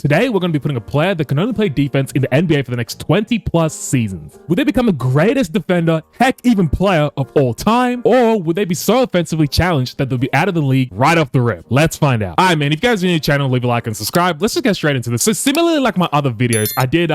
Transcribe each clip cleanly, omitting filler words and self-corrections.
Today, we're going to be putting a player that can only play defense in the NBA for the next 20 plus seasons. Would they become the greatest defender, heck, even player of all time? Or would they be so offensively challenged that they'll be out of the league right off the rip? Let's find out. All right, man, if you guys are new to the channel, leave a like and subscribe. Let's just get straight into this. So similarly like my other videos, I did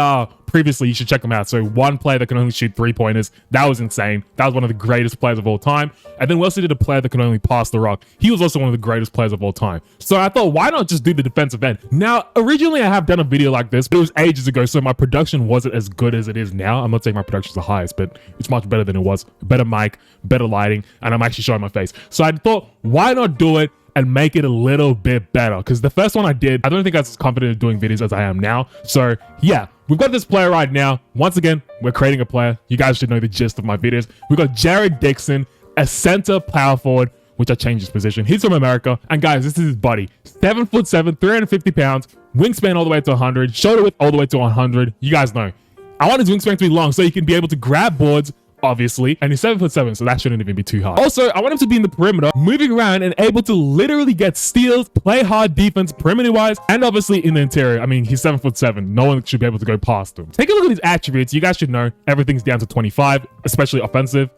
previously, you should check them out. So one player that can only shoot 3-pointers. That was insane. That was one of the greatest players of all time. And then we also did a player that can only pass the rock. He was also one of the greatest players of all time. So I thought, why not just do the defensive end? Now, originally I have done a video like this, but it was ages ago. So my production wasn't as good as it is now. I'm not saying my production's the highest, but it's much better than it was. Better mic, better lighting, and I'm actually showing my face. So I thought, why not do it and make it a little bit better? Because the first one I did, I don't think I was as confident in doing videos as I am now. So yeah, we've got this player right now. Once again, we're creating a player. You guys should know the gist of my videos. We've got Jared Dixon, a center power forward, which I changed his position. He's from America. And guys, this is his buddy. 7'7", 350 pounds, wingspan all the way to 100, shoulder width all the way to 100. You guys know. I want his wingspan to be long so he can be able to grab boards, obviously, and he's 7'7", so that shouldn't even be too hard. Also, I want him to be in the perimeter, moving around and able to literally get steals, play hard defense perimeter-wise, and obviously in the interior. I mean, he's 7'7". No one should be able to go past him. Take a look at his attributes. You guys should know everything's down to 25, especially offensive.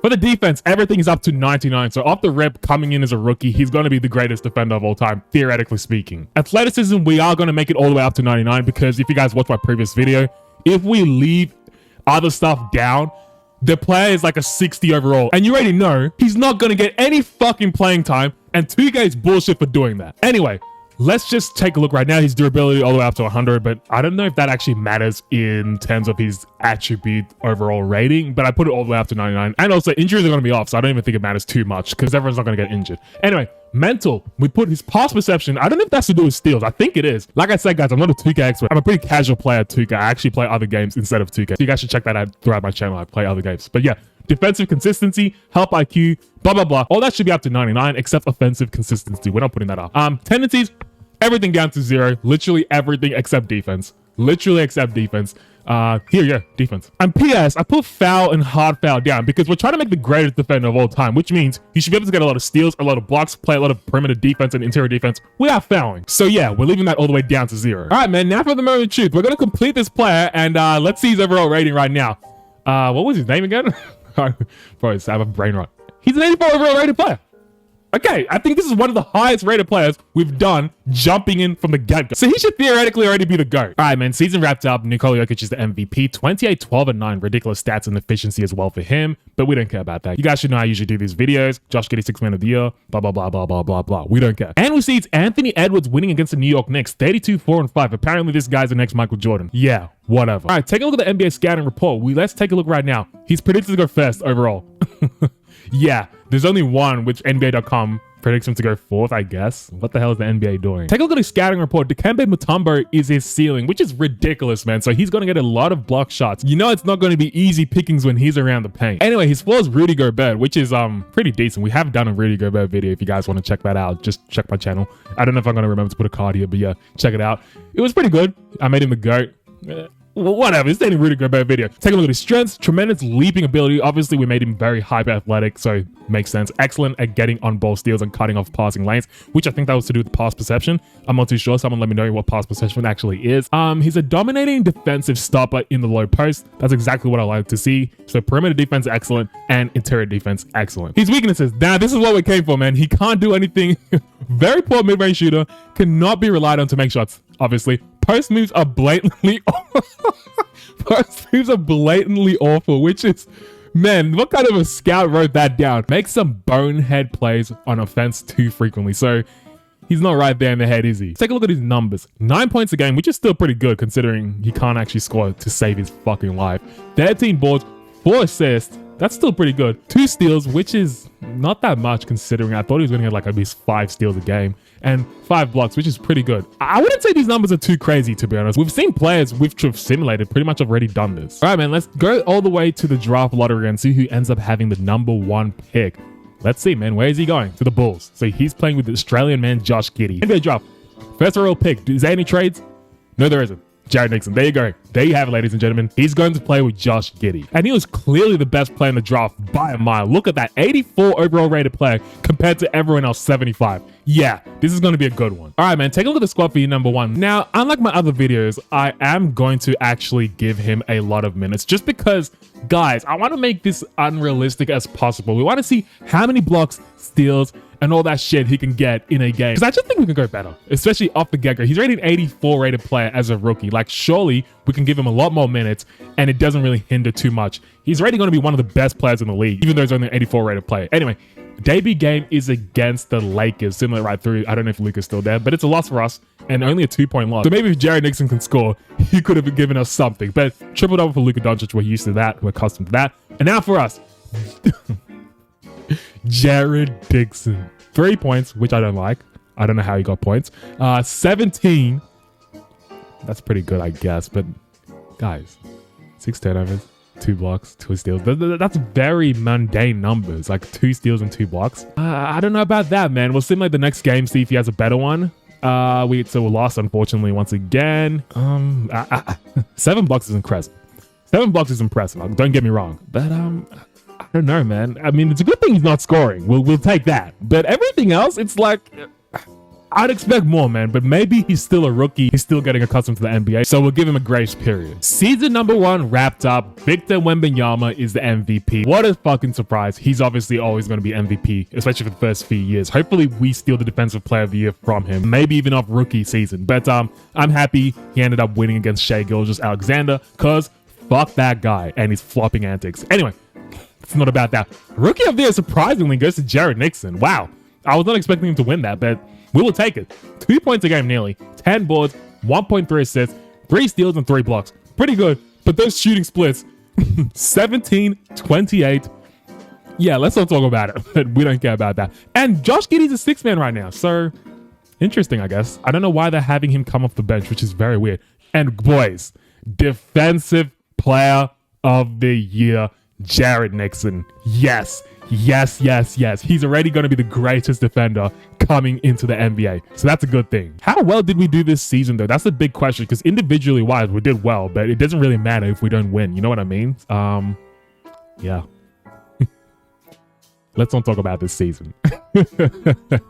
For the defense, everything is up to 99. So off the rip, coming in as a rookie, he's going to be the greatest defender of all time, theoretically speaking. Athleticism, we are going to make it all the way up to 99 because if you guys watch my previous video, if we leave other stuff down, the player is like a 60 overall. And you already know he's not going to get any fucking playing time, and 2K is bullshit for doing that. Anyway, let's just take a look right now. His durability all the way up to 100, but I don't know if that actually matters in terms of his attribute overall rating, but I put it all the way up to 99. And also injuries are going to be off, so I don't even think it matters too much because everyone's not going to get injured. Anyway, mental, we put his pass perception. I don't know if that's to do with steals. I think it is. Like I said, guys, I'm not a 2K expert. I'm a pretty casual player at 2K. I actually play other games instead of 2K. So you guys should check that out throughout my channel. I play other games. But yeah, defensive consistency, help IQ, blah, blah, blah. All that should be up to 99 except offensive consistency. We're not putting that up. Tendencies, everything down to 0. Literally everything except defense. Literally except defense. Defense. And PS, I put foul and hard foul down because we're trying to make the greatest defender of all time, which means you should be able to get a lot of steals, a lot of blocks, play a lot of perimeter defense and interior defense without fouling. So yeah, we're leaving that all the way down to 0. All right, man, now for the moment of truth. We're going to complete this player and let's see his overall rating right now. What was his name again? Bro, I have a brain rot. He's an 84 overall rated player. Okay, I think this is one of the highest rated players we've done jumping in from the get-go. So he should theoretically already be the GOAT. All right, man, season wrapped up. Nikola Jokic is the MVP. 28, 12, and 9. Ridiculous stats and efficiency as well for him, but we don't care about that. You guys should know I usually do these videos. Josh Giddey, 6th man of the year, blah, blah, blah, blah, blah, blah, blah. We don't care. And we see it's Anthony Edwards winning against the New York Knicks, 32, 4, and 5. Apparently this guy's the next Michael Jordan. Yeah, whatever. All right, take a look at the NBA scouting report. Let's take a look right now. He's predicted to go first overall. Yeah, there's only one, which NBA.com predicts him to go 4th, I guess. What the hell is the NBA doing? Take a look at his scouting report. Dikembe Mutombo is his ceiling, which is ridiculous, man. So he's going to get a lot of block shots. You know it's not going to be easy pickings when he's around the paint. Anyway, his floor is Rudy Gobert, which is pretty decent. We have done a Rudy Gobert video. If you guys want to check that out, just check my channel. I don't know if I'm going to remember to put a card here, but yeah, check it out. It was pretty good. I made him the GOAT. Well, whatever, it's not a Rudy Gobert video. Take a look at his strengths. Tremendous leaping ability. Obviously, we made him very hyper athletic, so makes sense. Excellent at getting on ball steals and cutting off passing lanes, which I think that was to do with pass perception. I'm not too sure. Someone let me know what pass perception actually is. He's a dominating defensive stopper in the low post. That's exactly what I like to see. So perimeter defense, excellent, and interior defense, excellent. His weaknesses. Now, this is what we came for, man. He can't do anything. Very poor mid-range shooter. Cannot be relied on to make shots, obviously. Post moves are blatantly awful, which is, man, what kind of a scout wrote that down? Makes some bonehead plays on offense too frequently. So he's not right there in the head, is he? Take a look at his numbers. 9 points a game, which is still pretty good considering he can't actually score to save his fucking life. 13 boards, 4 assists. That's still pretty good. 2 steals, which is not that much considering I thought he was going to get like at least 5 steals a game. And 5 blocks, which is pretty good. I wouldn't say these numbers are too crazy, to be honest. We've seen players with Truth Simulated pretty much already done this. All right, man, let's go all the way to the draft lottery and see who ends up having the #1 pick. Let's see, man. Where is he going? To the Bulls. So he's playing with the Australian man, Josh Giddey. NBA draft. First overall pick. Is there any trades? No, there isn't. Jared Nixon. There you go. There you have it, ladies and gentlemen. He's going to play with Josh Giddey. And he was clearly the best player in the draft by a mile. Look at that. 84 overall rated player compared to everyone else, 75. Yeah, this is going to be a good one. All right, man, take a look at the squad for your number one. Now, unlike my other videos, I am going to actually give him a lot of minutes just because, guys, I want to make this unrealistic as possible. We want to see how many blocks, steals, and all that shit he can get in a game. Because I just think we can go better, especially off the get-go. He's rated 84 rated player as a rookie. Like, surely we can give him a lot more minutes and it doesn't really hinder too much. He's already going to be one of the best players in the league, even though he's only an 84 rated player. Anyway, debut game is against the Lakers, similar right through. I don't know if Luka's still there, but it's a loss for us and only a 2-point loss. So maybe if Jared Nixon can score, he could have given us something. But triple double for Luka Doncic, we're used to that. We're accustomed to that. And now for us, Jared Dixon. 3 points, which I don't like. I don't know how he got points. 17. That's pretty good, I guess. But guys, 6 turnovers, 2 blocks, 2 steals. That's very mundane numbers, like 2 steals and 2 blocks. I don't know about that, man. We'll simulate the next game, see if he has a better one. So we lost, unfortunately, once again. 7 blocks is impressive. 7 blocks is impressive. Don't get me wrong, but I don't know, man. I mean, it's a good thing he's not scoring. We'll take that. But everything else, it's like, I'd expect more, man. But maybe he's still a rookie. He's still getting accustomed to the NBA. So we'll give him a grace period. Season number 1 wrapped up. Victor Wembanyama is the MVP. What a fucking surprise. He's obviously always going to be MVP, especially for the first few years. Hopefully we steal the Defensive Player of the Year from him. Maybe even off rookie season. But I'm happy he ended up winning against Shai Gilgeous-Alexander because fuck that guy and his flopping antics. Anyway, it's not about that. Rookie of the Year surprisingly goes to Jared Nixon. Wow. I was not expecting him to win that, but we will take it. 2 points a game nearly. 10 boards, 1.3 assists, 3 steals, and 3 blocks. Pretty good. But those shooting splits, 17, 28. Yeah, let's not talk about it. But we don't care about that. And Josh Giddey's a 6-man right now. So, interesting, I guess. I don't know why they're having him come off the bench, which is very weird. And boys, Defensive Player of the Year, Jared Nixon. Yes, yes, yes, yes. He's already going to be the greatest defender coming into the NBA. So that's a good thing. How well did we do this season, though? That's the big question, because individually wise, we did well, but it doesn't really matter if we don't win. You know what I mean? Yeah. Let's not talk about this season.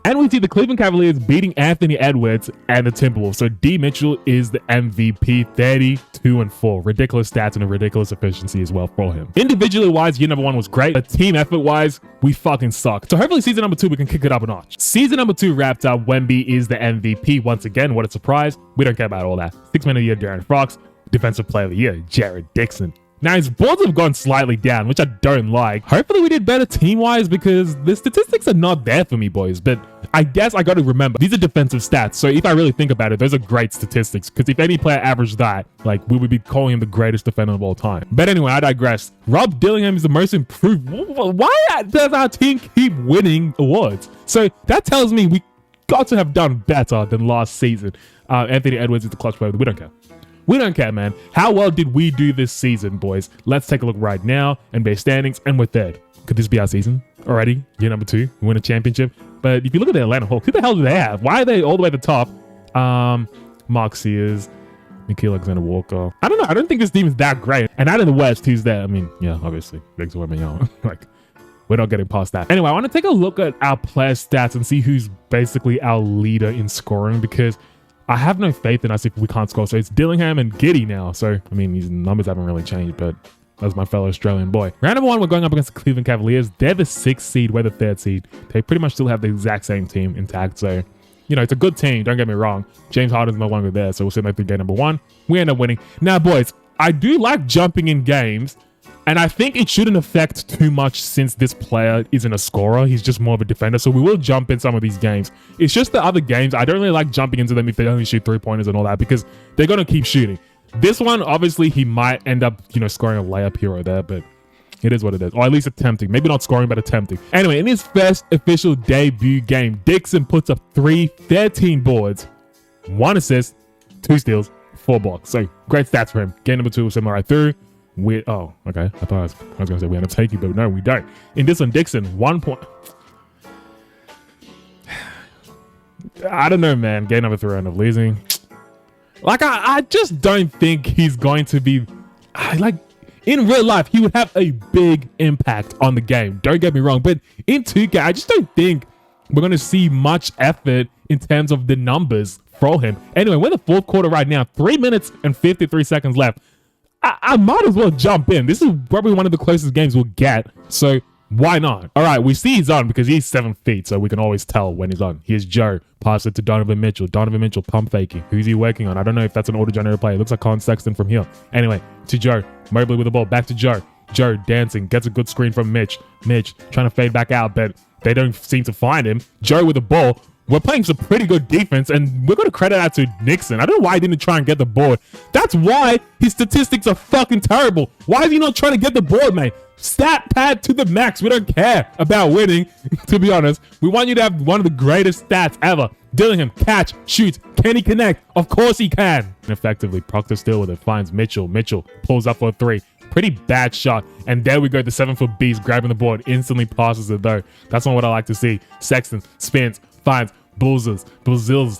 And we see the Cleveland Cavaliers beating Anthony Edwards and the Timberwolves. So D. Mitchell is the MVP, 32-4. Ridiculous stats and a ridiculous efficiency as well for him. Individually wise, year number 1 was great. But team effort wise, we fucking suck. So hopefully season number 2, we can kick it up a notch. Season number 2 wrapped up. Wemby is the MVP. Once again, what a surprise. We don't care about all that. 6-man of the year, De'Aaron Fox. Defensive Player of the Year, Jared Dixon. Now, his boards have gone slightly down, which I don't like. Hopefully we did better team-wise because the statistics are not there for me, boys. But I guess I got to remember, these are defensive stats. So if I really think about it, those are great statistics. Because if any player averaged that, like, we would be calling him the greatest defender of all time. But anyway, I digress. Rob Dillingham is the most improved. Why does our team keep winning awards? So that tells me we got to have done better than last season. Anthony Edwards is the clutch player. We don't care. We don't care, man. How well did we do this season, boys? Let's take a look right now. NBA standings, and we're third. Could this be our season already? Year number 2, we win a championship. But if you look at the Atlanta Hawks, who the hell do they have? Why are they all the way at the top? Mark Sears, Nikhil Alexander-Walker. I don't know. I don't think this team is that great. And out of the West, who's there? I mean, yeah, obviously, Victor Wembanyama. Like, we're not getting past that. Anyway, I want to take a look at our player stats and see who's basically our leader in scoring, because I have no faith in us if we can't score. So it's Dillingham and Giddey now. So, I mean, these numbers haven't really changed, but that's my fellow Australian boy. Round number 1, we're going up against the Cleveland Cavaliers. They're the 6th seed. We're the 3rd seed. They pretty much still have the exact same team intact. So, you know, it's a good team. Don't get me wrong. James Harden's no longer there. So we'll send that through game number 1. We end up winning. Now, boys, I do like jumping in games. And I think it shouldn't affect too much since this player isn't a scorer. He's just more of a defender. So we will jump in some of these games. It's just the other games, I don't really like jumping into them if they only shoot 3-pointers and all that, because they're going to keep shooting. This one, obviously, he might end up, you know, scoring a layup here or there, but it is what it is. Or at least attempting. Maybe not scoring, but attempting. Anyway, in his first official debut game, Dixon puts up 13 boards, 1 assist, 2 steals, 4 blocks. So great stats for him. Game number 2 was similar right through. Oh, okay. I thought I was going to say we had to take you, but no, we don't. In this one, Dixon, 1 point. I don't know, man. Game number 3, end up losing. Like, I just don't think he's going to be, like, in real life, he would have a big impact on the game. Don't get me wrong, but in 2K, I just don't think we're going to see much effort in terms of the numbers for him. Anyway, we're in the fourth quarter right now. 3 minutes and 53 seconds left. I might as well jump in. This is probably one of the closest games we'll get, so why not? All right, we see he's on because he's 7 feet, so we can always tell when he's on. Here's Joe. Pass it to Donovan Mitchell. Donovan Mitchell pump faking. Who's he working on? I don't know if that's an auto-generated play. It looks like Colin Sexton from here. Anyway, to Joe. Mobley with the ball. Back to Joe. Joe dancing. Gets a good screen from Mitch. Mitch trying to fade back out, but they don't seem to find him. Joe with the ball. We're playing some pretty good defense, and we're going to credit that to Nixon. I don't know why he didn't try and get the board. That's why his statistics are fucking terrible. Why is he not trying to get the board, mate? Stat pad to the max. We don't care about winning, to be honest. We want you to have one of the greatest stats ever. Dillingham, catch, shoots. Can he connect? Of course he can. And effectively, Proctor still with it. Finds Mitchell. Mitchell pulls up for a 3. Pretty bad shot. And there we go. The 7-foot beast grabbing the board. Instantly passes it, though. That's not what I like to see. Sexton spins, finds Brazils.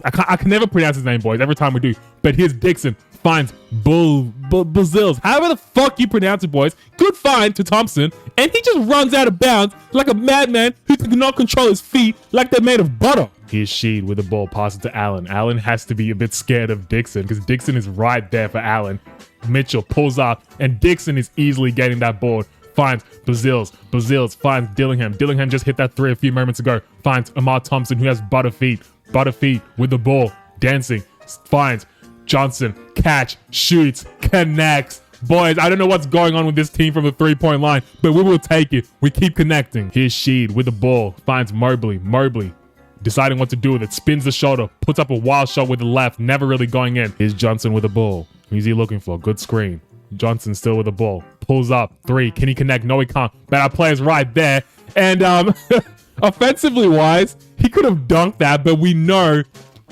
I can never pronounce his name, boys. Every time we do. But here's Dixon. Finds Brazils. However the fuck you pronounce it, boys. Good find to Thompson. And he just runs out of bounds like a madman who cannot control his feet like they're made of butter. Here's Sheed with the ball. Pass it to Allen. Allen has to be a bit scared of Dixon because Dixon is right there for Allen. Mitchell pulls up and Dixon is easily getting that board. Finds Brazils. Brazils finds Dillingham. Dillingham just hit that 3 a few moments ago. Finds Amar Thompson, who has butter feet. Butter feet with the ball. Dancing. Finds Johnson. Catch. Shoots. Connects. Boys, I don't know what's going on with this team from the 3-point line, but we will take it. We keep connecting. Here's Sheed with the ball. Finds Mobley. Mobley deciding what to do with it. Spins the shoulder. Puts up a wild shot with the left. Never really going in. Here's Johnson with the ball. Who's he looking for? Good screen. Johnson still with the ball. Pulls up. 3. Can he connect? No, he can't. But our player's right there. And offensively wise, he could have dunked that, but we know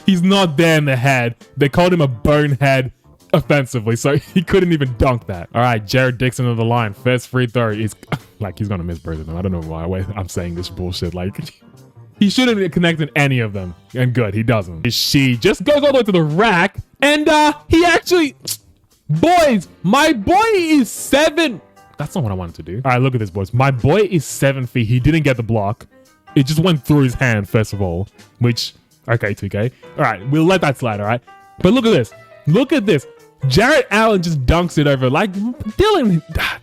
he's not there in the head. They called him a bonehead offensively, so he couldn't even dunk that. All right, Jared Dixon on the line. First free throw is like he's going to miss both of them. I don't know why I'm saying this bullshit. Like, he shouldn't have connected any of them. And good, he doesn't. She just goes all the way to the rack, and he actually... Boys, my boy is 7. That's not what I wanted to do. All right, look at this, boys. My boy is 7 feet. He didn't get the block. It just went through his hand, first of all, which, okay, 2K. All right, we'll let that slide, all right? But look at this. Look at this. Jarrett Allen just dunks it over. Like,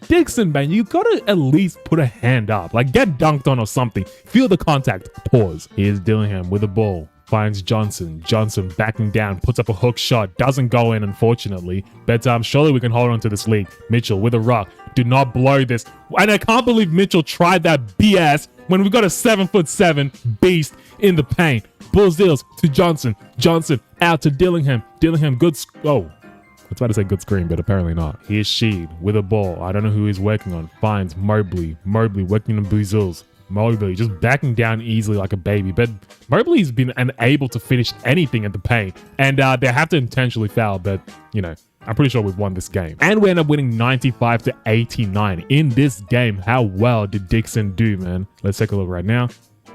Dixon, man, you gotta at least put a hand up. Like, get dunked on or something. Feel the contact. Pause. Here's Dillingham with the ball. Finds Johnson. Johnson backing down, puts up a hook shot. Doesn't go in, unfortunately. But surely we can hold on to this lead. Mitchell with a rock. Do not blow this. And I can't believe Mitchell tried that BS when we got a 7'7" beast in the paint. Brazils to Johnson. Johnson out to Dillingham. Dillingham, good. Oh, I was about to say good screen, but apparently not. Here's Sheed with a ball. I don't know who he's working on. Finds Mobley. Mobley working on Brazils. Mobley just backing down easily like a baby, but Mobley's been unable to finish anything at the paint, and they have to intentionally foul, but you know, I'm pretty sure we've won this game. And we end up winning 95-89 in this game. How well did Dixon do, man? Let's take a look right now.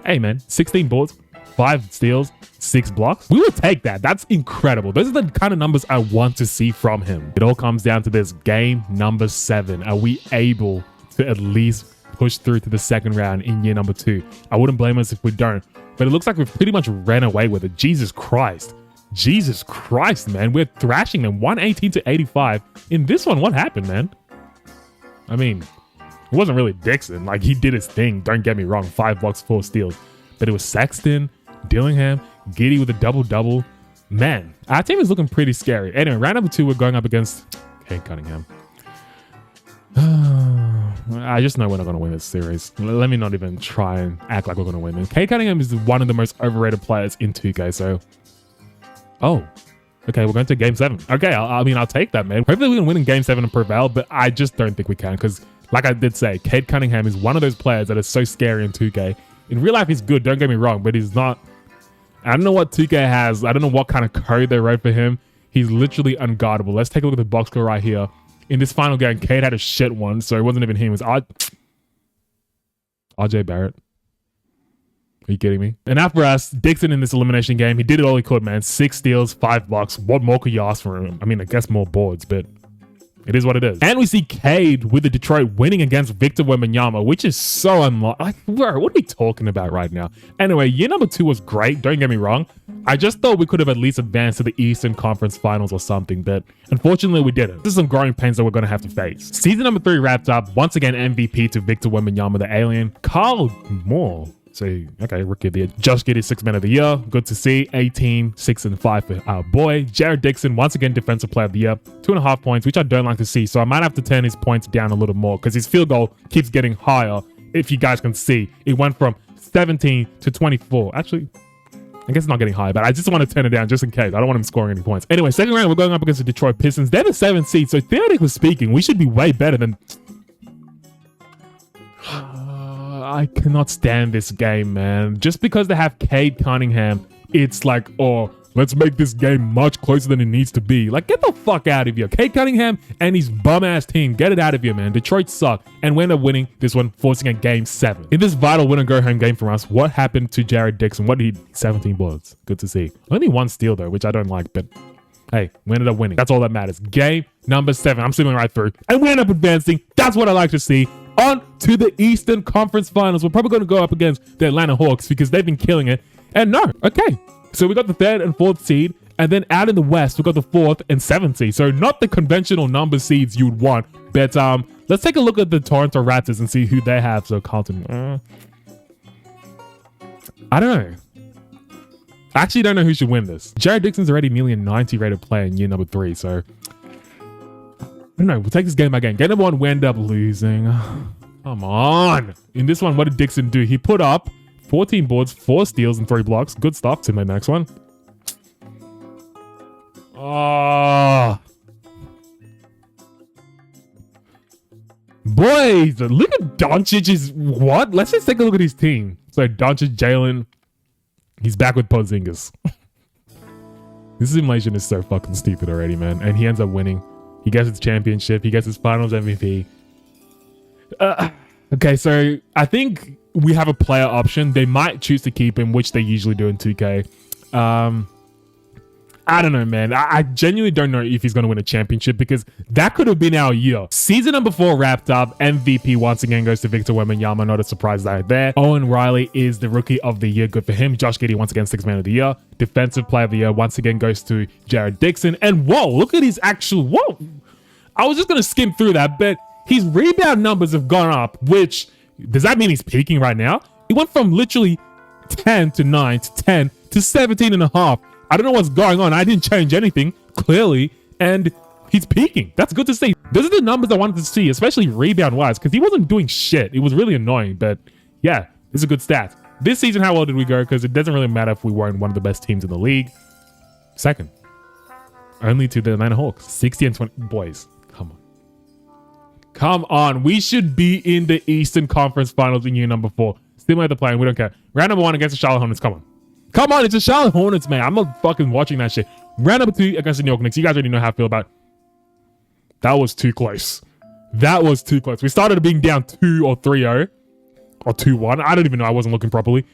Hey man, 16 boards, 5 steals, 6 blocks. We will take that. That's incredible. Those are the kind of numbers I want to see from him. It all comes down to this. Game number 7. Are we able to at least push through to the second round in year number 2? I wouldn't blame us if we don't, but it looks like we've pretty much ran away with it. Jesus Christ. Jesus Christ, man. We're thrashing them 118-85. In this one, what happened, man? I mean, it wasn't really Dixon. Like, he did his thing. Don't get me wrong. 5 blocks, 4 steals. But it was Sexton, Dillingham, Giddy with a double-double. Man, our team is looking pretty scary. Anyway, round number 2, we're going up against Cade Cunningham. I just know we're not going to win this series. Let me not even try and act like we're going to win this. Cade Cunningham is one of the most overrated players in 2K, so... Oh, okay, we're going to Game 7. Okay, I mean, I'll take that, man. Hopefully we can win in Game 7 and prevail, but I just don't think we can, because like I did say, Cade Cunningham is one of those players that is so scary in 2K. In real life, he's good, don't get me wrong, but he's not... I don't know what 2K has. I don't know what kind of code they wrote for him. He's literally unguardable. Let's take a look at the box score right here. In this final game, Cade had a shit one, so it wasn't even him. It was RJ Barrett. Are you kidding me? And now for us, Dixon in this elimination game, he did it all he could, man. 6 steals, 5 blocks. What more could you ask from him? I mean, I guess more boards, but it is what it is. And we see Cade with the Detroit winning against Victor Wembanyama, which is so unlikely. Like, bro, what are we talking about right now? Anyway, year number 2 was great. Don't get me wrong. I just thought we could have at least advanced to the Eastern Conference Finals or something, but unfortunately we didn't. This is some growing pains that we're going to have to face. Season number 3 wrapped up. Once again, MVP to Victor Wembanyama, the alien. Carl Moore. So, okay, rookie of the year. Josh Giddey, 6th man of the year. Good to see. 18, 6, and 5 for our boy. Jared Dixon, once again, defensive player of the year. 2.5 points, which I don't like to see. So I might have to turn his points down a little more because his field goal keeps getting higher. If you guys can see, it went from 17 to 24. Actually, I guess it's not getting high, but I just want to turn it down just in case. I don't want him scoring any points. Anyway, second round, we're going up against the Detroit Pistons. They're the 7th seed. So theoretically speaking, we should be way better than... I cannot stand this game, man. Just because they have Cade Cunningham, it's like, oh, let's make this game much closer than it needs to be. Like, get the fuck out of here. Cade Cunningham and his bum-ass team, get it out of here, man. Detroit suck. And we end up winning this one, forcing a game 7. In this vital win-and-go-home game for us, what happened to Jared Dixon? What did he... 17 boards. Good to see. Only 1 steal, though, which I don't like, but... hey, we ended up winning. That's all that matters. Game number 7. I'm zooming right through. And we end up advancing. That's what I like to see. On to the Eastern Conference Finals. We're probably going to go up against the Atlanta Hawks because they've been killing it. And no, okay. So we got the 3rd and 4th seed. And then out in the West, we got the 4th and 7th seed. So not the conventional number seeds you'd want. But let's take a look at the Toronto Raptors and see who they have. So Carlton. I don't know. I actually don't know who should win this. Jared Dixon's already nearly a 90 rated player in year number 3. So I don't know. We'll take this game by game. Game number 1, we end up losing. Come on. In this one, what did Dixon do? He put up 14 boards, 4 steals, and 3 blocks. Good stuff. To my next one. Oh. Boys, look at Doncic's... what? Let's just take a look at his team. So Doncic, Jalen... he's back with Porzingis. This simulation is so fucking stupid already, man. And he ends up winning. He gets his championship. He gets his finals MVP. Okay, so I think we have a player option. They might choose to keep him, which they usually do in 2K. I don't know, man. I genuinely don't know if he's going to win a championship because that could have been our year. Season number 4 wrapped up. MVP once again goes to Victor Wembanyama. Not a surprise there. Owen Riley is the rookie of the year. Good for him. Josh Giddey once again 6th man of the year. Defensive player of the year once again goes to Jared Dixon. And whoa, look at his actual... whoa. I was just going to skim through that, but his rebound numbers have gone up, which... does that mean he's peaking right now? He went from literally 10 to 9 to 10 to 17 and a half. I don't know what's going on. I didn't change anything, clearly, and he's peaking. That's good to see. Those are the numbers I wanted to see, especially rebound-wise, because he wasn't doing shit. It was really annoying, but yeah, it's a good stat. This season, how well did we go? Because it doesn't really matter if we weren't one of the best teams in the league. 2nd. Only to the Atlanta Hawks. 60 and 20. Boys, come on. Come on. We should be in the Eastern Conference Finals in year number 4. Stimulate the play, and we don't care. Round number 1 against the Charlotte Hornets. Come on. Come on, it's the Charlotte Hornets, man. I'm not fucking watching that shit. Round number 2 against the New York Knicks. You guys already know how I feel about it. That was too close. That was too close. We started being down 2 or 3-0. Or 2-1. I don't even know. I wasn't looking properly.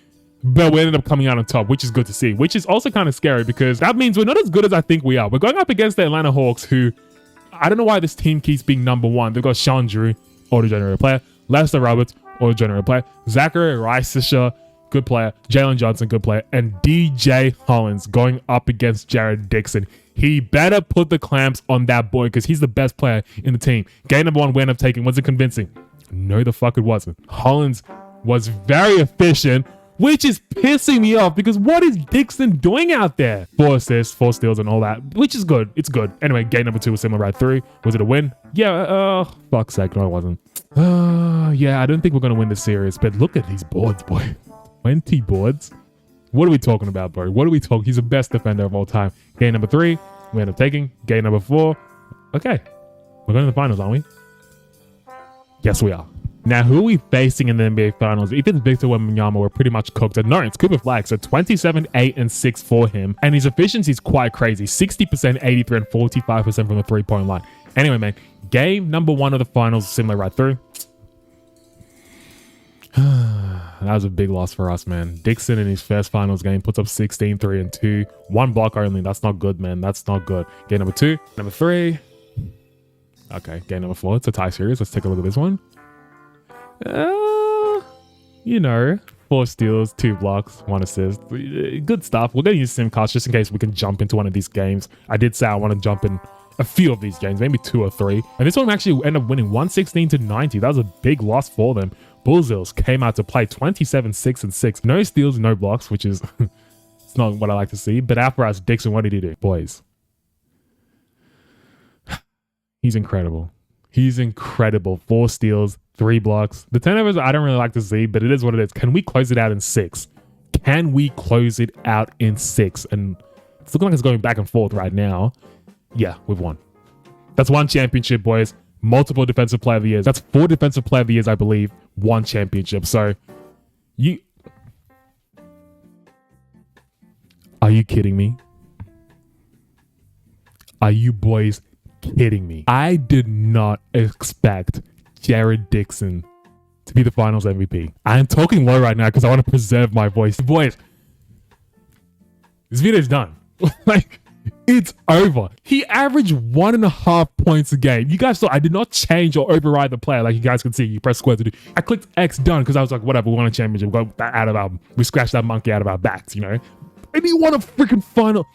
But we ended up coming out on top, which is good to see. Which is also kind of scary because that means we're not as good as I think we are. We're going up against the Atlanta Hawks who... I don't know why this team keeps being number 1. They've got Sean Drew, auto-generator player. Lester Roberts, auto-generator player. Zachary Rice-Fisher, good player. Jalen Johnson, good player. And DJ Hollins going up against Jared Dixon. He better put the clamps on that boy because he's the best player in the team. Game number 1 we ended up taking. Was it convincing? No, the fuck it wasn't. Hollins was very efficient, which is pissing me off because what is Dixon doing out there? 4 assists, 4 steals and all that, which is good. It's good. Anyway, game number 2 was similar right through. Was it a win? Yeah, fuck's sake. No, it wasn't. Yeah, I don't think we're going to win this series, but look at these boards, boy. 20 boards? What are we talking about, bro? What are we talking? He's the best defender of all time. Game number 3, we end up taking. Game number 4. Okay. We're going to the finals, aren't we? Yes, we are. Now, who are we facing in the NBA Finals? If it's Victor Wembanyama, we're pretty much cooked. No, it's Cooper Flag. So 27, 8, and 6 for him. And his efficiency is quite crazy. 60%, 83, and 45% from the three-point line. Anyway, man, game number 1 of the finals, similar right through. That was a big loss for us, man. Dixon in his first finals game puts up 16, 3 and 2. 1 block only. That's not good, man. That's not good. Game number 2. Number 3. Okay, game number 4. It's a tie series. Let's take a look at this one. You know, 4 steals, 2 blocks, 1 assist. Good stuff. We're going to use sim cards just in case we can jump into one of these games. I did say I want to jump in a few of these games, maybe 2 or 3. And this one actually ended up winning 116 to 90. That was a big loss for them. Bullzils came out to play 27, 6 and 6. No steals, no blocks, which is it's not what I like to see. But after us, Dixon, what did he do? Boys, he's incredible. He's incredible. 4 steals, 3 blocks. The turnovers I don't really like to see, but it is what it is. Can we close it out in 6? Can we close it out in 6? And it's looking like it's going back and forth right now. Yeah, we've won. That's 1 championship, boys. Multiple defensive player of the years. That's 4 defensive player of the years, I believe. 1 championship. So, are you kidding me? Are you boys kidding me? I did not expect Jared Dixon to be the finals MVP. I am talking low right now because I want to preserve my voice. Boys, this video is done. Like, it's over. He averaged 1.5 points a game. You guys saw I did not change or override the player. Like you guys can see, you press square to do. I clicked X, done, because I was like, whatever, we won a championship. We scratched that monkey out of our backs, you know? And he won a freaking final.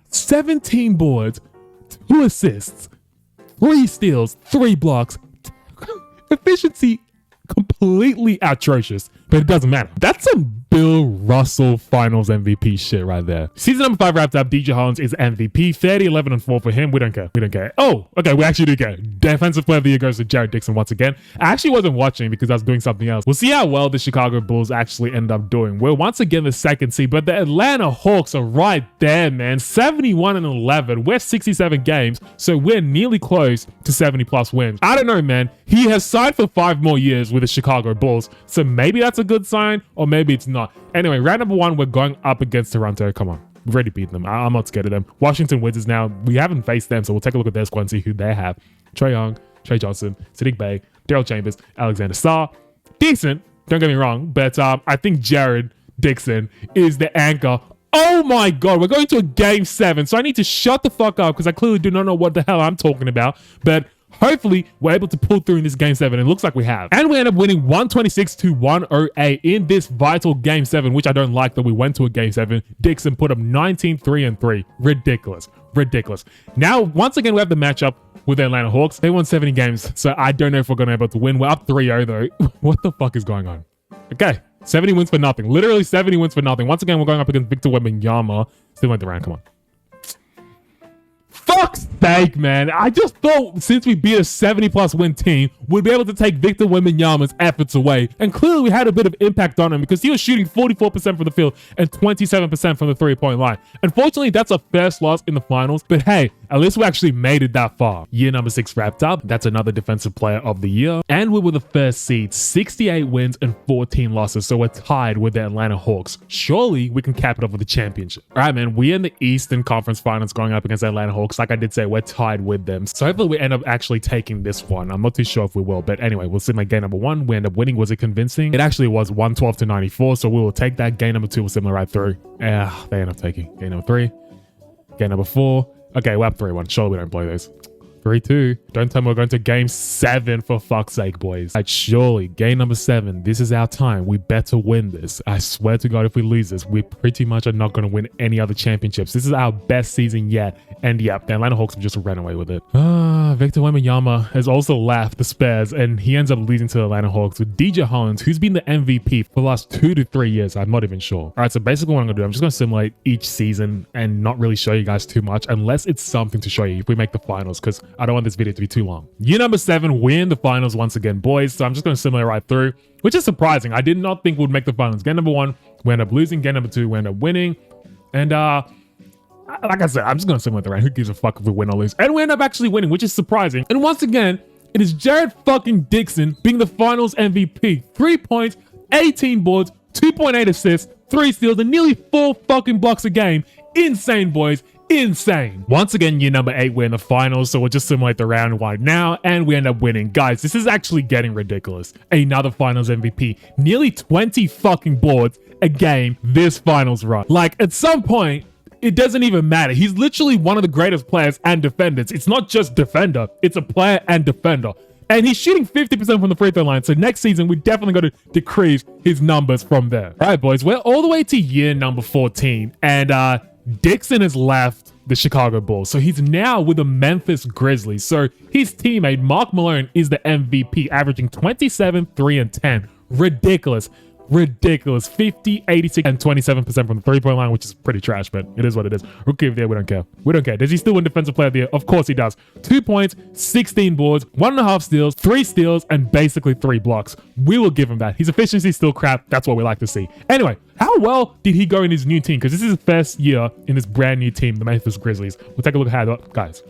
17 boards, 2 assists, 3 steals, 3 blocks. Efficiency completely atrocious, but it doesn't matter. That's some Bill Russell finals MVP shit right there. Season number 5 wrapped up. DJ Hollins is MVP. 30, 11 and 4 for him. We don't care. We don't care. Oh, okay. We actually do care. Defensive player of the year goes to Jared Dixon once again. I actually wasn't watching because I was doing something else. We'll see how well the Chicago Bulls actually end up doing. We're once again the 2nd seed, but the Atlanta Hawks are right there, man. 71 and 11. We're 67 games, so we're nearly close to 70 plus wins. I don't know, man. He has signed for 5 more years with the Chicago Bulls, so maybe that's a good sign, or maybe it's not. Anyway, round number 1, we're going up against Toronto. Come on. We've already beaten them. I'm not scared of them. Washington Wizards now. We haven't faced them, so we'll take a look at their squad and see who they have. Trae Young, Trey Johnson, Sadiq Bey, Daryl Chambers, Alexander Sarr. Decent, don't get me wrong, but I think Jared Dixon is the anchor. Oh my God, we're going to a game 7, so I need to shut the fuck up because I clearly do not know what the hell I'm talking about, but hopefully, we're able to pull through in this game 7. It looks like we have. And we end up winning 126 to 108 in this vital game 7, which I don't like that we went to a game 7. Dixon put up 19, 3 and 3. Ridiculous. Ridiculous. Now, once again, we have the matchup with the Atlanta Hawks. They won 70 games, so I don't know if we're going to be able to win. We're up 3-0 though. What the fuck is going on? Okay. 70 wins for nothing. Literally 70 wins for nothing. Once again, we're going up against Victor Wembanyama. Still went the round. Come on. Fuck's sake, man. I just thought since we beat a 70 plus win team, we'd be able to take Victor Wembanyama's efforts away. And clearly we had a bit of impact on him because he was shooting 44% from the field and 27% from the 3-point line. Unfortunately, that's a first loss in the finals, but hey, at least we actually made it that far. Year number 6 wrapped up. That's another defensive player of the year. And we were the first seed, 68 wins and 14 losses. So we're tied with the Atlanta Hawks. Surely we can cap it off with a championship. All right, man, we're in the Eastern Conference Finals going up against the Atlanta Hawks. Like I did say, we're tied with them. So hopefully we end up actually taking this one. I'm not too sure if we will, but anyway, we'll see my game number 1. We end up winning. Was it convincing? It actually was 112 to 94. So we will take that. Game number 2 was similar right through. They end up taking game number 3. Game number 4. Okay, we're up 3-1. Surely we don't play those. 3-2. Don't tell me we're going to game 7 for fuck's sake, boys. Like, surely, game number 7. This is our time. We better win this. I swear to God, if we lose this, we pretty much are not going to win any other championships. This is our best season yet. And yeah, the Atlanta Hawks have just ran away with it. Victor Wembanyama has also left the Spurs, and he ends up losing to the Atlanta Hawks with DJ Hollins, who's been the MVP for the last 2 to 3 years. I'm not even sure. All right, so basically what I'm going to do, I'm just going to simulate each season and not really show you guys too much unless it's something to show you if we make the finals, because I don't want this video to be too long. Year number 7, we're in the finals once again, boys. So I'm just going to simulate right through, which is surprising. I did not think we'd make the finals. Game number 1, we end up losing. Game number 2, we end up winning. And like I said, I'm just going to simulate the round. Who gives a fuck if we win or lose? And we end up actually winning, which is surprising. And once again, it is Jared fucking Dixon being the finals MVP. 3 points, 18 boards, 2.8 assists, 3 steals, and nearly 4 fucking blocks a game. Insane, boys. insane. Once again, year number 8, we're in the finals, so we'll just simulate the round right now, and we end up winning. Guys, this is actually getting ridiculous. Another finals MVP. Nearly 20 fucking boards a game this finals run. Like, at some point, it doesn't even matter. He's literally one of the greatest players and defenders. It's not just defender, it's a player and defender. And he's shooting 50% from the free throw line. So next season, we definitely got to decrease his numbers from there. All right, boys, we're all the way to year number 14. And Dixon has left the Chicago Bulls. So he's now with the Memphis Grizzlies. So his teammate, Mark Malone, is the MVP, averaging 27, 3, and 10. Ridiculous. 50, 86, and 27% from the three-point line, which is pretty trash, but it is what it is. Rookie of the year, we don't care. We don't care. Does he still win Defensive Player of the Year? Of course he does. 2 points, 16 boards, 1.5 steals, 3 steals, and basically 3 blocks. We will give him that. His efficiency is still crap. That's what we like to see. Anyway, how well did he go in his new team? Because this is his first year in this brand new team, the Memphis Grizzlies. We'll take a look at how, guys.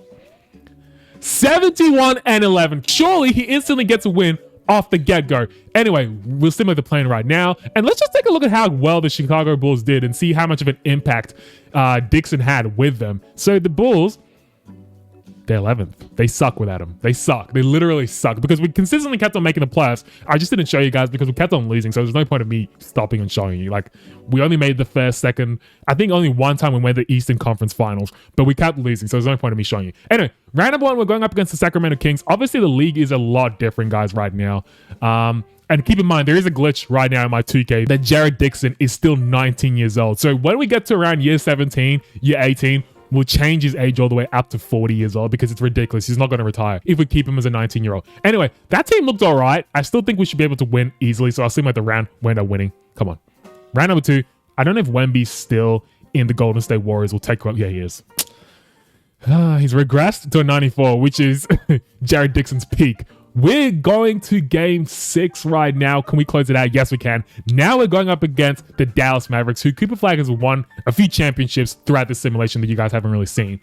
71 and 11. Surely he instantly gets a win off the get-go. Anyway, we'll simulate the plan right now, and let's just take a look at how well the Chicago Bulls did and see how much of an impact Dixon had with them. So the Bulls, they're 11th. They suck without him. They suck. They literally suck because we consistently kept on making the playoffs. I just didn't show you guys because we kept on losing, so there's no point of me stopping and showing you. Like, we only made the first, second, I think only one time we went to the Eastern Conference Finals, but we kept losing, so there's no point of me showing you. Anyway, round number 1, we're going up against the Sacramento Kings. Obviously, the league is a lot different, guys, right now. And keep in mind, there is a glitch right now in my 2K that Jared Dixon is still 19 years old. So when we get to around year 17, year 18, we'll change his age all the way up to 40 years old because it's ridiculous. He's not going to retire if we keep him as a 19-year-old. Anyway, that team looked all right. I still think we should be able to win easily, so I'll see him at the round. We end up winning. Come on. Round number 2. I don't know if Wemby's still in the Golden State Warriors. We'll take... Yeah, he is. He's regressed to a 94, which is Jared Dixon's peak. We're going to game 6 right now. Can we close it out? Yes, we can. Now we're going up against the Dallas Mavericks, who Cooper Flag has won a few championships throughout this simulation that you guys haven't really seen.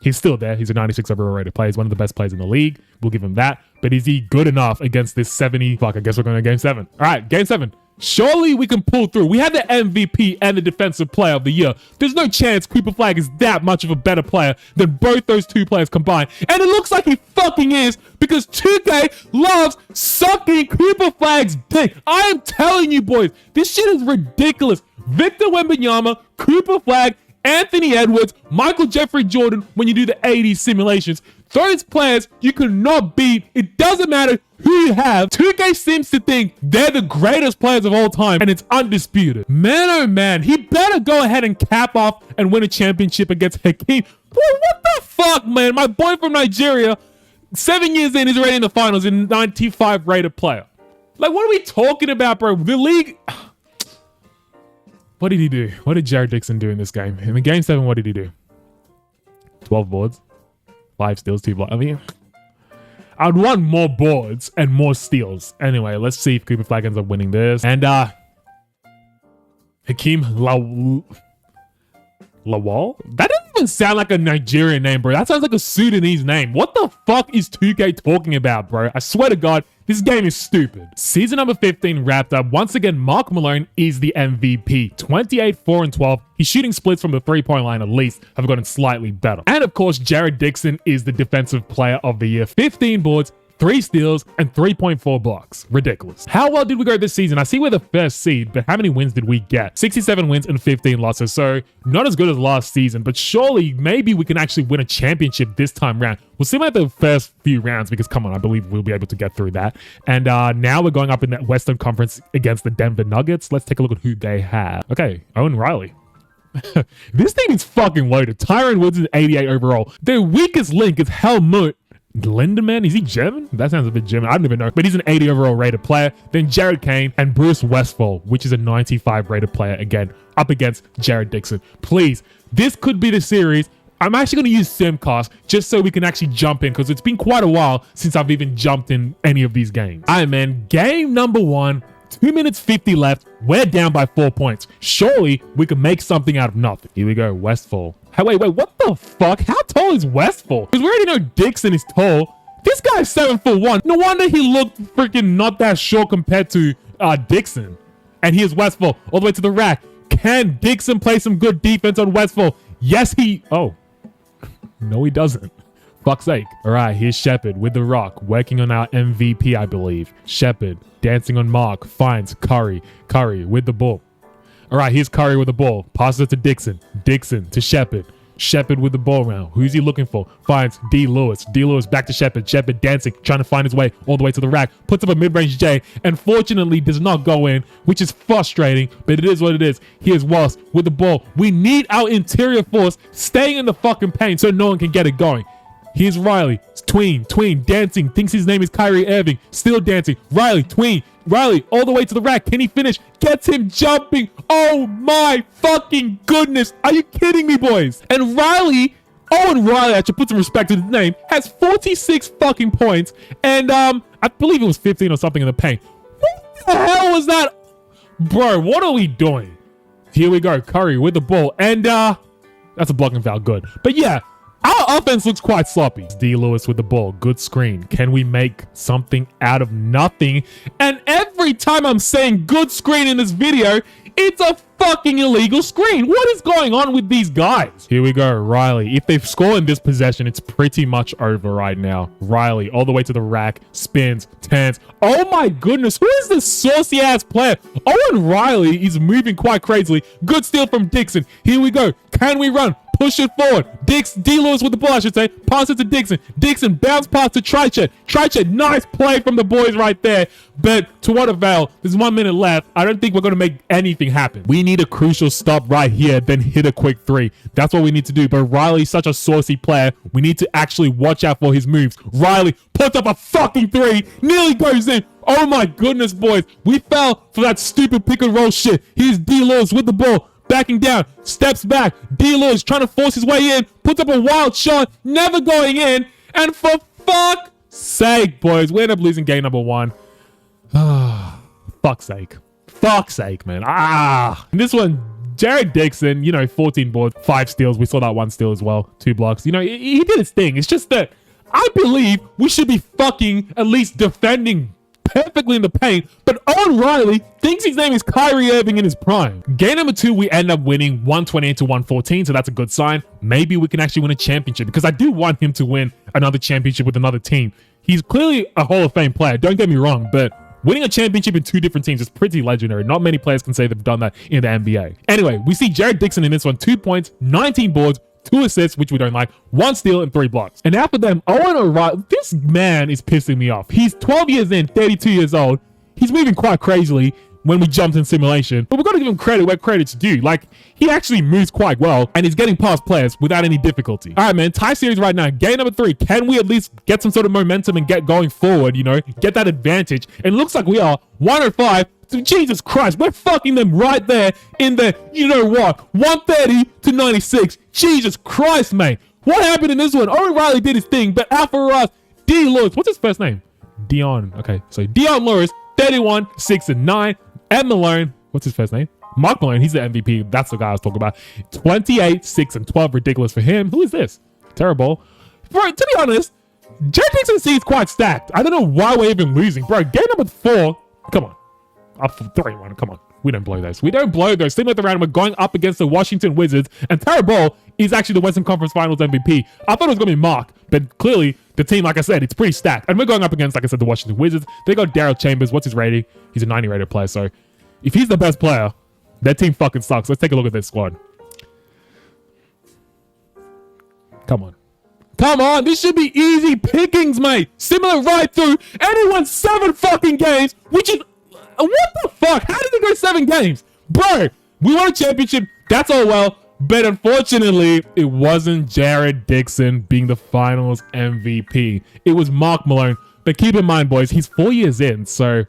He's still there. He's a 96 overall rated player. He's one of the best players in the league. We'll give him that. But is he good enough against this 70? Fuck, I guess we're going to game 7. All right, game 7. Surely we can pull through. We have the MVP and the Defensive Player of the Year. There's no chance Cooper Flag is that much of a better player than both those two players combined. And it looks like he fucking is because 2K loves sucking Cooper Flag's dick. I am telling you, boys, this shit is ridiculous. Victor Wembanyama, Cooper Flag, Anthony Edwards, Michael Jeffrey Jordan, when you do the 80s simulations, those players you cannot beat. It doesn't matter who you have. 2K seems to think they're the greatest players of all time, and it's undisputed. Man, oh man, he better go ahead and cap off and win a championship against Hakeem. Boy, what the fuck, man? My boy from Nigeria, 7 years in, is already in the finals, a 95 rated player. Like, what are we talking about, bro? The league... What did he do? What did Jared Dixon do in this game? In the game 7, what did he do? 12 boards, 5 steals, 2 blocks. I mean, I'd want more boards and more steals. Anyway, let's see if Cooper Flag ends up winning this. And Hakeem Lawal? That doesn't even sound like a Nigerian name, bro. That sounds like a Sudanese name. What the fuck is 2K talking about, bro? I swear to God, this game is stupid. Season number 15 wrapped up. Once again, Mark Malone is the MVP. 28, 4, and 12. His shooting splits from the three-point line at least have gotten slightly better. And of course, Jared Dixon is the Defensive Player of the Year. 15 boards, 3 steals, and 3.4 blocks. Ridiculous. How well did we go this season? I see we're the first seed, but how many wins did we get? 67 wins and 15 losses, so not as good as last season, but surely maybe we can actually win a championship this time round. We'll see about the first few rounds because, come on, I believe we'll be able to get through that. And now we're going up in that Western Conference against the Denver Nuggets. Let's take a look at who they have. Okay, Owen Riley. This team is fucking loaded. Tyron Woods is 88 overall. Their weakest link is Helmut Lindemann. Is he German? That sounds a bit German. I don't even know. But he's an 80 overall rated player. Then Jared Kane and Bruce Westphal, which is a 95 rated player, again, up against Jared Dixon. Please, this could be the series. I'm actually going to use Simcast just so we can actually jump in because it's been quite a while since I've even jumped in any of these games. All right, man. Game number 1. 2 minutes 50 left. We're down by 4 points. Surely we can make something out of nothing. Here we go. Westphal. Hey, wait, what the fuck? How tall is Westphal? Because we already know Dixon is tall. This guy's 7'1". No wonder he looked freaking not that short compared to Dixon. And here's Westphal all the way to the rack. Can Dixon play some good defense on Westphal? Yes, he... Oh. No, he doesn't. Fuck's sake. All right, here's Shepard with the rock, working on our MVP, I believe. Shepard dancing on Mark, finds Curry. Curry with the ball. All right, here's Curry with the ball. Passes it to Dixon. Dixon to Shepard. Shepard with the ball now. Who's he looking for? Finds D. Lewis. D. Lewis back to Shepard. Shepard dancing, trying to find his way all the way to the rack. Puts up a mid-range J, and fortunately does not go in, which is frustrating, but it is what it is. Here's Wallace with the ball. We need our interior force staying in the fucking paint so no one can get it going. Here's Riley. Tween dancing. Thinks his name is Kyrie Irving. Still dancing. Riley, Tween. Riley all the way to the rack. Can he finish? Gets him jumping. Oh my fucking goodness. Are you kidding me, boys? And Riley, Owen Riley, I should put some respect to his name, has 46 fucking points. And I believe it was 15 or something in the paint. What the hell was that? Bro, what are we doing? Here we go. Curry with the ball. And that's a blocking foul. Good. But yeah, our offense looks quite sloppy. D. Lewis with the ball. Good screen. Can we make something out of nothing? And every time I'm saying good screen in this video, it's a fucking illegal screen. What is going on with these guys? Here we go. Riley. If they score in this possession, it's pretty much over right now. Riley all the way to the rack. Spins. Turns. Oh my goodness. Who is this saucy ass player? Owen Riley is moving quite crazily. Good steal from Dixon. Here we go. Can we run? Push it forward. D. Lewis with the ball, I should say. Pass it to Dixon. Dixon bounce pass to Trichet. Trichet, nice play from the boys right there. But to what avail? There's 1 minute left. I don't think we're going to make anything happen. We need a crucial stop right here, then hit a quick three. That's what we need to do. But Riley's such a saucy player. We need to actually watch out for his moves. Riley puts up a fucking three. Nearly goes in. Oh my goodness, boys. We fell for that stupid pick and roll shit. Here's D. Lewis with the ball. Backing down, steps back. D. Lewis trying to force his way in, puts up a wild shot, never going in. And for fuck's sake, boys, we end up losing game number 1. Fuck's sake. Fuck's sake, man. And this one, Jared Dixon, 14 boards, 5 steals. We saw that 1 steal as well, 2 blocks. He did his thing. It's just that I believe we should be fucking at least defending perfectly in the paint, but Owen Riley thinks his name is Kyrie Irving in his prime. Game number 2, we end up winning 128 to 114, so that's a good sign. Maybe we can actually win a championship, because I do want him to win another championship with another team. He's clearly a Hall of Fame player, don't get me wrong, but winning a championship in 2 different teams is pretty legendary. Not many players can say they've done that in the NBA. Anyway, we see Jared Dixon in this one, 2 points, 19 boards, 2 assists, which we don't like, 1 steal, and 3 blocks. And after them, Owen O'Reilly, this man is pissing me off. He's 12 years in, 32 years old. He's moving quite crazily when we jumped in simulation, but we've got to give him credit where credit's due. Like, he actually moves quite well, and he's getting past players without any difficulty. All right, man, tie series right now. Game number 3. Can we at least get some sort of momentum and get going forward, get that advantage? And it looks like we are 105. Jesus Christ, we're fucking them right there in the, 130 to 96. Jesus Christ, mate. What happened in this one? Owen Riley did his thing, but out for us, D. Lewis. What's his first name? Dion. Okay, so Dion Lewis, 31, 6, and 9. Ed Malone. What's his first name? Mark Malone. He's the MVP. That's the guy I was talking about. 28, 6, and 12. Ridiculous for him. Who is this? Terrible. Bro, to be honest, Jared Dixon seems quite stacked. I don't know why we're even losing. Bro, game number 4. Come on. Up for 3-1. Come on. We don't blow those. We don't blow those. Similar to the round, we're going up against the Washington Wizards, and Tara Ball is actually the Western Conference Finals MVP. I thought it was going to be Mark, but clearly the team, like I said, it's pretty stacked. And we're going up against, like I said, the Washington Wizards. They got Daryl Chambers. What's his rating? He's a 90 rated player. So if he's the best player, that team fucking sucks. Let's take a look at this squad. Come on. Come on, this should be easy pickings, mate. Similar right through. And he won 7 fucking games, which is... What the fuck? How did they go 7 games? Bro, we won a championship. That's all well. But unfortunately, it wasn't Jared Dixon being the finals MVP. It was Mark Malone. But keep in mind, boys, he's 4 years in. So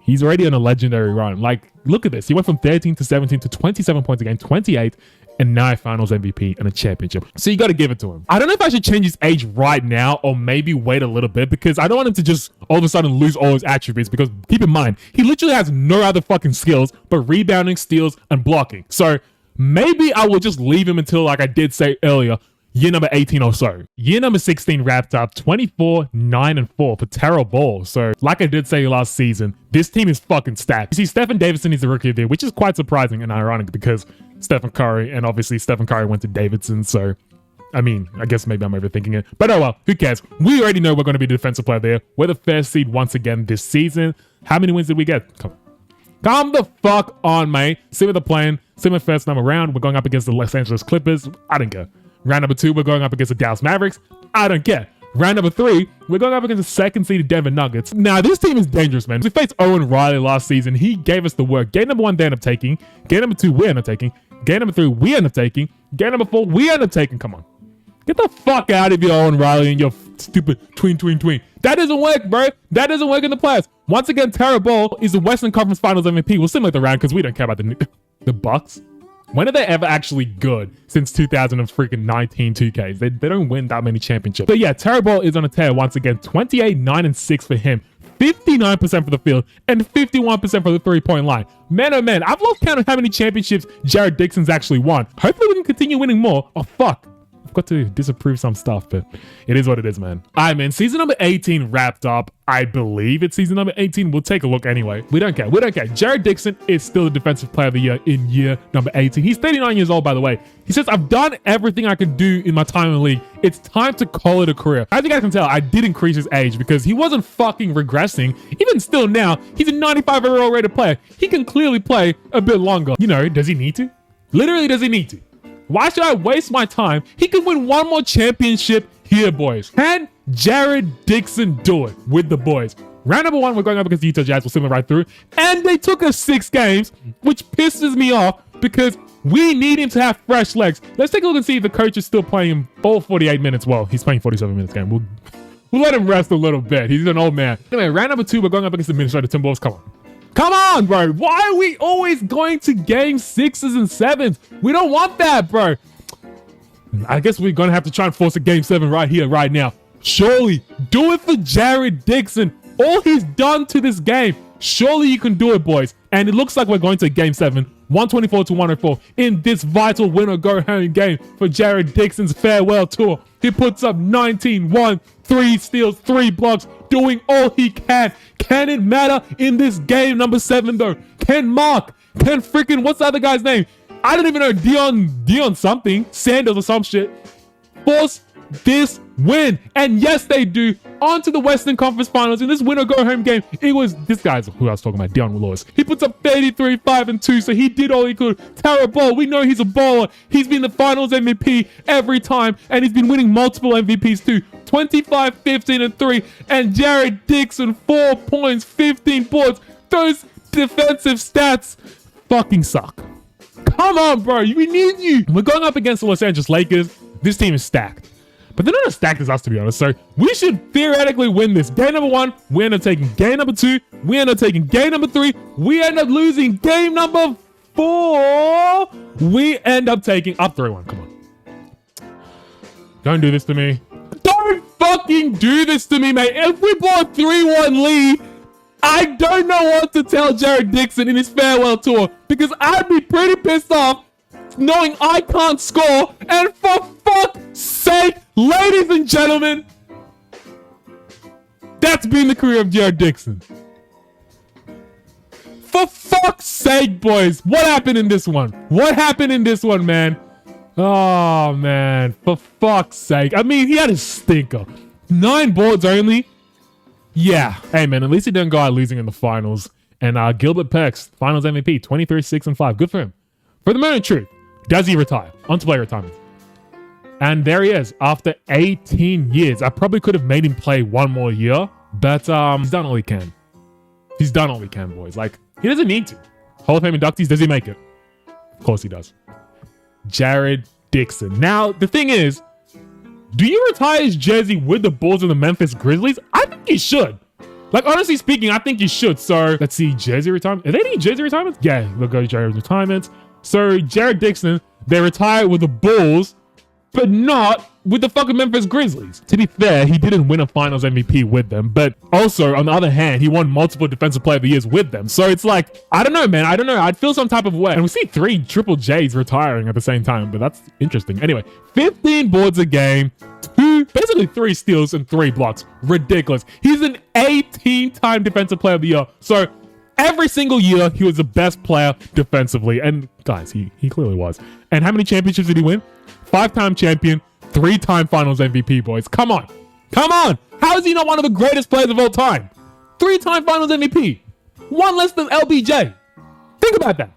he's already on a legendary run. Like, look at this. He went from 13 to 17 to 27 points a game, 28. And now finals MVP and a championship. So you got to give it to him. I don't know if I should change his age right now or maybe wait a little bit, because I don't want him to just all of a sudden lose all his attributes, because keep in mind, he literally has no other fucking skills but rebounding, steals, and blocking. So maybe I will just leave him until, like I did say earlier, year number 18 or so. Year number 16 wrapped up 24, 9, and 4 for Tara Ball. So like I did say last season, this team is fucking stacked. You see, Stephen Davidson is the rookie of the year, which is quite surprising and ironic, because Stephen Curry, and obviously Stephen Curry went to Davidson, so I mean, I guess maybe I'm overthinking it. But oh well, who cares? We already know we're going to be the defensive player there. We're the first seed once again this season. How many wins did we get? Come the fuck on, mate. See what they're playing. See my first number round. We're going up against the Los Angeles Clippers. I don't care. Round number 2, we're going up against the Dallas Mavericks. I don't care. Round number 3, we're going up against the second seeded Denver Nuggets. Now, this team is dangerous, man. We faced Owen Riley last season. He gave us the work. Game number 1, they end up taking. Game number 2, we end up taking. Game number 3, we end up taking. Game number 4, we end up taking. Come on. Get the fuck out of here, Owen Riley, and your stupid tween. That doesn't work, bro. That doesn't work in the playoffs. Once again, Tara Ball is the Western Conference Finals MVP. We'll simulate the round because we don't care about the Bucks. When are they ever actually good since 2019 2Ks? They don't win that many championships. But yeah, Tara Ball is on a tear once again. 28, 9, and 6 for him. 59% for the field and 51% for the three-point line. Man, oh man, I've lost count of how many championships Jared Dixon's actually won. Hopefully we can continue winning more. Oh, fuck. I've got to disapprove some stuff, but it is what it is, man. All right, man. Season number 18 wrapped up. I believe it's season number 18. We'll take a look anyway. We don't care. We don't care. Jared Dixon is still the defensive player of the year in year number 18. He's 39 years old, by the way. He says, I've done everything I could do in my time in the league. It's time to call it a career. As you guys can tell, I did increase his age because he wasn't fucking regressing. Even still now, he's a 95-year-old rated player. He can clearly play a bit longer. You know, does he need to? Literally, does he need to? Why should I waste my time? He can win one more championship here, boys. Can Jared Dixon do it with the boys? Round number 1, we're going up against the Utah Jazz. We'll simmer right through. And they took us 6 games, which pisses me off because we need him to have fresh legs. Let's take a look and see if the coach is still playing him full 48 minutes. Well, he's playing 47 minutes game. We'll let him rest a little bit. He's an old man. Anyway, round number 2, we're going up against the Minnesota Timberwolves. Come on. Come on, bro. Why are we always going to game 6s and 7s? We don't want that, bro. I guess we're going to have to try and force a game 7 right here, right now. Surely, do it for Jared Dixon. All he's done to this game. Surely you can do it, boys. And it looks like we're going to game 7, 124-104 in this vital win or go home game for Jared Dixon's farewell tour. He puts up 19-1, 3 steals, 3 blocks, doing all he can. Can it matter in this game number 7 though? Can freaking, what's the other guy's name? I don't even know, Dion something, Sanders or some shit. Force this win. And yes, they do. On to the Western Conference Finals. In this win or go home game, it was this guy's who I was talking about, Dion Lewis. He puts up 33, 5, and 2, so he did all he could. Tara Ball, we know he's a baller. He's been the Finals MVP every time, and he's been winning multiple MVPs too. 25, 15, and 3. And Jared Dixon, 4 points, 15 boards. Those defensive stats fucking suck. Come on, bro. We need you. We're going up against the Los Angeles Lakers. This team is stacked. But they're not as stacked as us, to be honest. So we should theoretically win this. Game number 1, we end up taking game number 2. We end up taking game number 3. We end up losing game number 4. We end up taking up 3-1. Come on. Don't do this to me. Don't fucking do this to me, mate. If we blow a 3-1 lead, I don't know what to tell Jared Dixon in his farewell tour because I'd be pretty pissed off knowing I can't score. And for fuck's sake, ladies and gentlemen, that's been the career of Jared Dixon. For fuck's sake, boys, what happened in this one? What happened in this one, man? Oh, man, for fuck's sake. I mean, he had a stinker. 9 boards only. Yeah. Hey, man, at least he didn't go out losing in the finals. And Gilbert Pex, finals MVP, 23, 6, and 5. Good for him. For the moment of truth, does he retire? On to player retirement. And there he is, after 18 years. I probably could have made him play one more year, but he's done all he can. He's done all he can, boys. Like, he doesn't need to. Hall of Fame inductees, does he make it? Of course he does. Jared Dixon. Now, the thing is, do you retire his jersey with the Bulls and the Memphis Grizzlies? I think you should. Like, honestly speaking, I think you should. So, let's see, jersey retirement. Are they any jersey retirements? Yeah, look at Jared's retirements. So, Jared Dixon, they retired with the Bulls, but not with the fucking Memphis Grizzlies. To be fair, he didn't win a finals MVP with them, but also, on the other hand, he won multiple defensive player of the years with them. So it's like, I don't know, man. I don't know. I'd feel some type of way. And we see 3 Triple J's retiring at the same time, but that's interesting. Anyway, 15 boards a game, basically 3 steals and 3 blocks. Ridiculous. He's an 18-time defensive player of the year. So Every single year, he was the best player defensively. And guys, he clearly was. And how many championships did he win? 5-time champion, 3-time finals MVP, boys. Come on. Come on. How is he not one of the greatest players of all time? 3-time finals MVP. One less than LBJ. Think about that.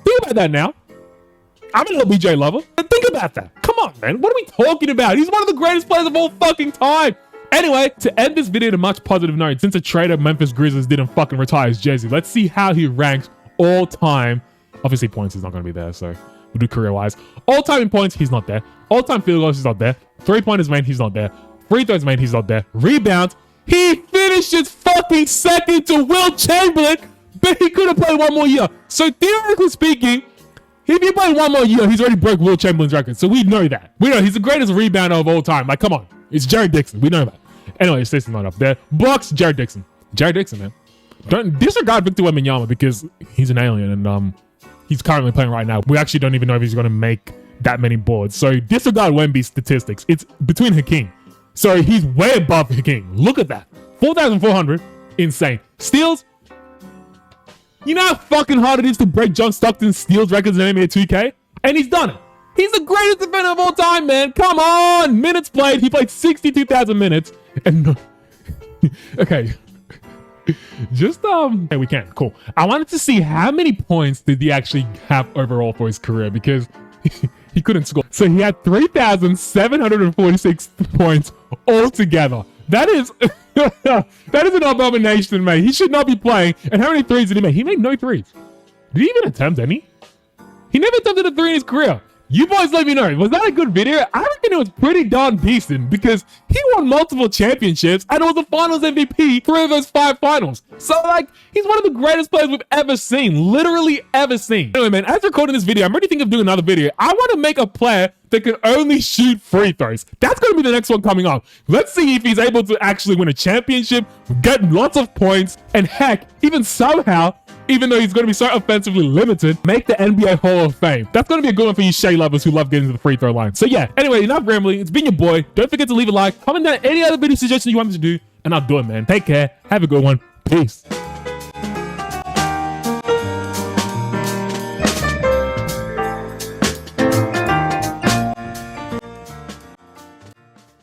Think about that now. I'm an LBJ lover. But think about that. Come on, man. What are we talking about? He's one of the greatest players of all fucking time. Anyway, to end this video on a much positive note, since a trader Memphis Grizzlies didn't fucking retire his jersey, let's see how he ranks all time. Obviously, points is not going to be there, so we'll do career-wise. All time in points, he's not there. All time field goals, he's not there. 3-pointers made, he's not there. Free throws made, he's not there. Rebounds, he finishes fucking second to Will Chamberlain, but he could have played one more year. So theoretically speaking, if he played one more year, he's already broke Will Chamberlain's record. So we know that. We know he's the greatest rebounder of all time. Like, come on. It's Jared Dixon. We know that. Anyway, Stacey's not up there. Bucks, Jared Dixon. Jared Dixon, man. Don't disregard Victor Wembanyama because he's an alien and he's currently playing right now. We actually don't even know if he's going to make that many boards. So disregard Wemby's statistics. It's between Hakeem. So he's way above Hakeem. Look at that. 4,400. Insane. Steals. You know how fucking hard it is to break John Stockton's steals records in NBA 2K? And he's done it. He's the greatest defender of all time, man. Come on. Minutes played. He played 62,000 minutes. And okay. Just, okay, we can. Cool. I wanted to see how many points did he actually have overall for his career because he couldn't score. So he had 3,746 points altogether. That is, that is an abomination, mate. He should not be playing. And how many threes did he make? He made no threes. Did he even attempt any? He never attempted a 3 in his career. You boys let me know. Was that a good video? I reckon it was pretty darn decent because he won multiple championships and it was the finals MVP 3 of those 5 finals. So like, he's one of the greatest players we've ever seen. Literally ever seen. Anyway, man, as recording this video, I'm already thinking of doing another video. I want to make a player that can only shoot free throws. That's going to be the next one coming up. Let's see if he's able to actually win a championship, get lots of points, and heck, even somehow, even though he's going to be so offensively limited, make the NBA Hall of Fame. That's going to be a good one for you Shea lovers who love getting to the free throw line. So yeah, anyway, enough rambling. It's been your boy. Don't forget to leave a like, comment down any other video suggestions you want me to do, and I'll do it, man. Take care. Have a good one. Peace.